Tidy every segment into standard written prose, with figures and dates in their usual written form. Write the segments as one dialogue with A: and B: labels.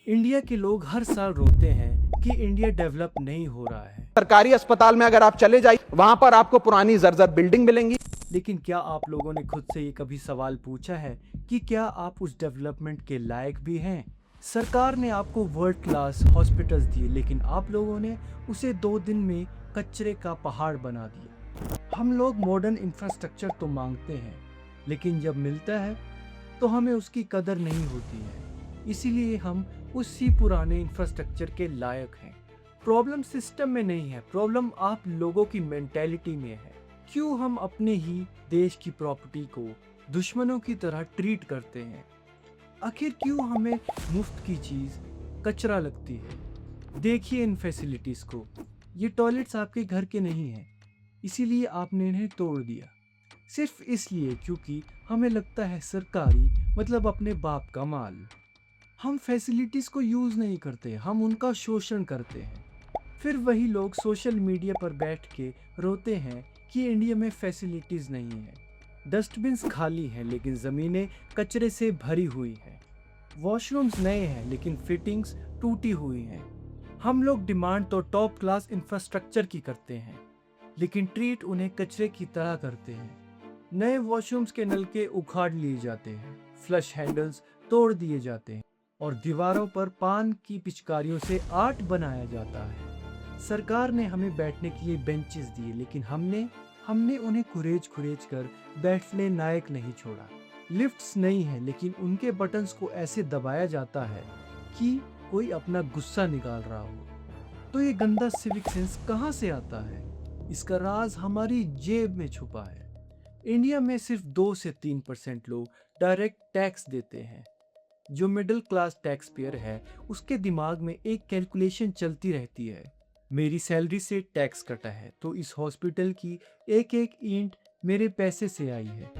A: India के लोग हर साल रोते हैं कि इंडिया डेवलप नहीं हो रहा है।
B: सरकारी अस्पताल में अगर आप चले जाइए, वहां पर आपको पुरानी जर्जर बिल्डिंग मिलेंगी।
A: लेकिन क्या आप लोगों ने खुद से ये कभी सवाल पूछा है कि क्या आप उस डेवलपमेंट के लायक भी हैं? सरकार ने आपको वर्ल्ड क्लास हॉस्पिटल्स दिए, लेकिन आप लोगों ने उसे 2 दिन में कचरे का पहाड़ बना दिया। हम लोग मॉडर्न इंफ्रास्ट्रक्चर तो मांगते हैं, लेकिन जब मिलता है तो हमें उसकी कदर नहीं होती है। इसीलिए हम उसी पुराने इंफ्रास्ट्रक्चर के लायक हैं। प्रॉब्लम सिस्टम में नहीं है, प्रॉब्लम आप लोगों की मेंटेलिटी में है। क्यों हम अपने ही देश की प्रॉपर्टी को दुश्मनों की तरह ट्रीट करते हैं? आखिर क्यों हमें मुफ्त की चीज़ कचरा लगती है? देखिए इन फैसिलिटीज़ को, ये टॉयलेट्स आपके घर के नहीं हैं, इसीलिए आपने इन्हें तोड़ दिया। सिर्फ इसलिए क्योंकि हमें लगता है सरकारी मतलब अपने बाप का माल। हम फैसिलिटीज़ को यूज़ नहीं करते, हम उनका शोषण करते हैं। फिर वही लोग सोशल मीडिया पर बैठ के रोते हैं कि इंडिया में फैसिलिटीज़ नहीं है। डस्टबिन्स खाली हैं लेकिन ज़मीनें कचरे से भरी हुई हैं। वॉशरूम्स नए हैं लेकिन फिटिंग्स टूटी हुई हैं। हम लोग डिमांड तो टॉप क्लास इंफ्रास्ट्रक्चर की करते हैं, लेकिन ट्रीट उन्हें कचरे की तरह करते हैं। नए वॉशरूम्स के नलके उखाड़ लिए जाते हैं, फ्लश हैंडल्स तोड़ दिए जाते हैं और दीवारों पर पान की पिचकारियों से आर्ट बनाया जाता है। सरकार ने हमें बैठने के लिए बेंचेस दिए, लेकिन हमने उन्हें कुरेज कर बैठने लायक नहीं छोड़ा। लिफ्ट्स नहीं है लेकिन उनके बटन्स को ऐसे दबाया जाता है कि कोई अपना गुस्सा निकाल रहा हो। तो ये गंदा सिविक सेंस कहाँ से आता है? इसका राज हमारी जेब में छुपा है। इंडिया में सिर्फ 2 से 3% लोग डायरेक्ट टैक्स देते हैं। जो मिडिल क्लास टैक्स पेयर है, उसके दिमाग में एक कैलकुलेशन चलती रहती है, मेरी सैलरी से टैक्स कटा है तो इस हॉस्पिटल की एक एक ईंट मेरे पैसे से आई है,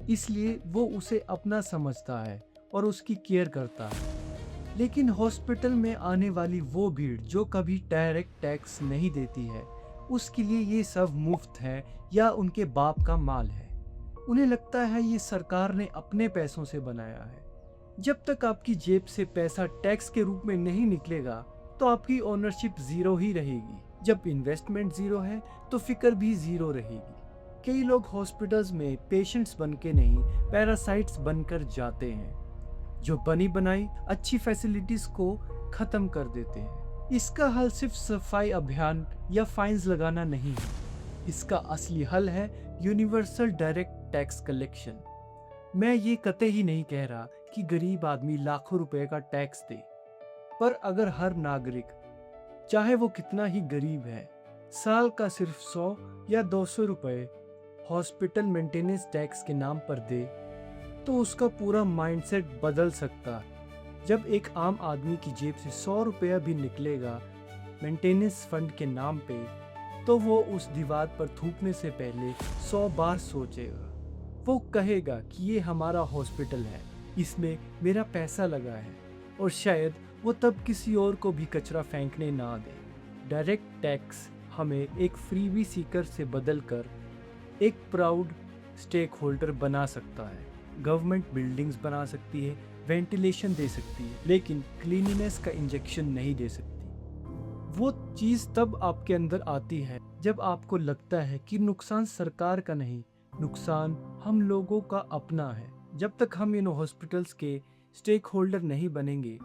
A: इसलिए वो उसे अपना समझता है और उसकी केयर करता है। लेकिन हॉस्पिटल में आने वाली वो भीड़ जो कभी डायरेक्ट टैक्स नहीं देती है, उसके लिए ये सब मुफ्त है या उनके बाप का माल है। उन्हें लगता है ये सरकार ने अपने पैसों से बनाया है। जब तक आपकी जेब से पैसा टैक्स के रूप में नहीं निकलेगा तो आपकी ओनरशिप जीरो ही रहेगी। जब इन्वेस्टमेंट जीरो है तो फिक्र भी जीरो रहेगी। कई लोग हॉस्पिटल्स में पेशेंट्स बन के नहीं, पैरासाइट्स बनकर जाते हैं, जो बनी बनाई अच्छी फैसिलिटीज को खत्म कर देते हैं। इसका हल सिर्फ सफाई अभियान या फाइन्स लगाना नहीं है, इसका असली हल है यूनिवर्सल डायरेक्ट टैक्स कलेक्शन। मैं ये कतई ही नहीं कह रहा कि गरीब आदमी लाखों रुपए का टैक्स दे, पर अगर हर नागरिक, चाहे वो कितना ही गरीब है, साल का सिर्फ 100 या 200 रुपए हॉस्पिटल मेंटेनेंस टैक्स के नाम पर दे, तो उसका पूरा माइंडसेट बदल सकता है। जब एक आम आदमी की जेब से 100 रुपया भी निकलेगा मेंटेनेंस फंड के नाम पे, तो वो उस दीवार पर थूकने से पहले 100 बार सोचेगा। वो कहेगा कि ये हमारा हॉस्पिटल है, इसमें मेरा पैसा लगा है, और शायद वो तब किसी और को भी कचरा फेंकने ना दे। डायरेक्ट टैक्स हमें एक फ्रीबी सीकर से बदलकर एक प्राउड स्टेक होल्डर बना सकता है। गवर्नमेंट बिल्डिंग्स बना सकती है, वेंटिलेशन दे सकती है, लेकिन क्लीनिनेस का इंजेक्शन नहीं दे सकती। वो चीज़ तब आपके अंदर आती है जब आपको लगता है कि नुकसान सरकार का नहीं, नुकसान हम लोगों का अपना है। जब तक हम इन हॉस्पिटल्स के स्टेक होल्डर नहीं बनेंगे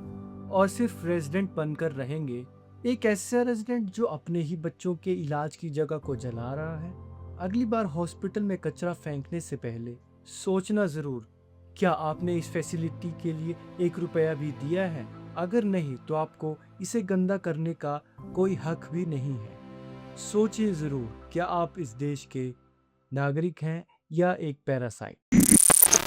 A: और सिर्फ रेजिडेंट बनकर रहेंगे, एक ऐसा रेजिडेंट जो अपने ही बच्चों के इलाज की जगह को जला रहा है, अगली बार हॉस्पिटल में कचरा फेंकने से पहले सोचना ज़रूर, क्या आपने इस फैसिलिटी के लिए 1 रुपया भी दिया है? अगर नहीं तो आपको इसे गंदा करने का कोई हक भी नहीं है। सोचिए ज़रूर, क्या आप इस देश के नागरिक हैं या एक पैरासाइट?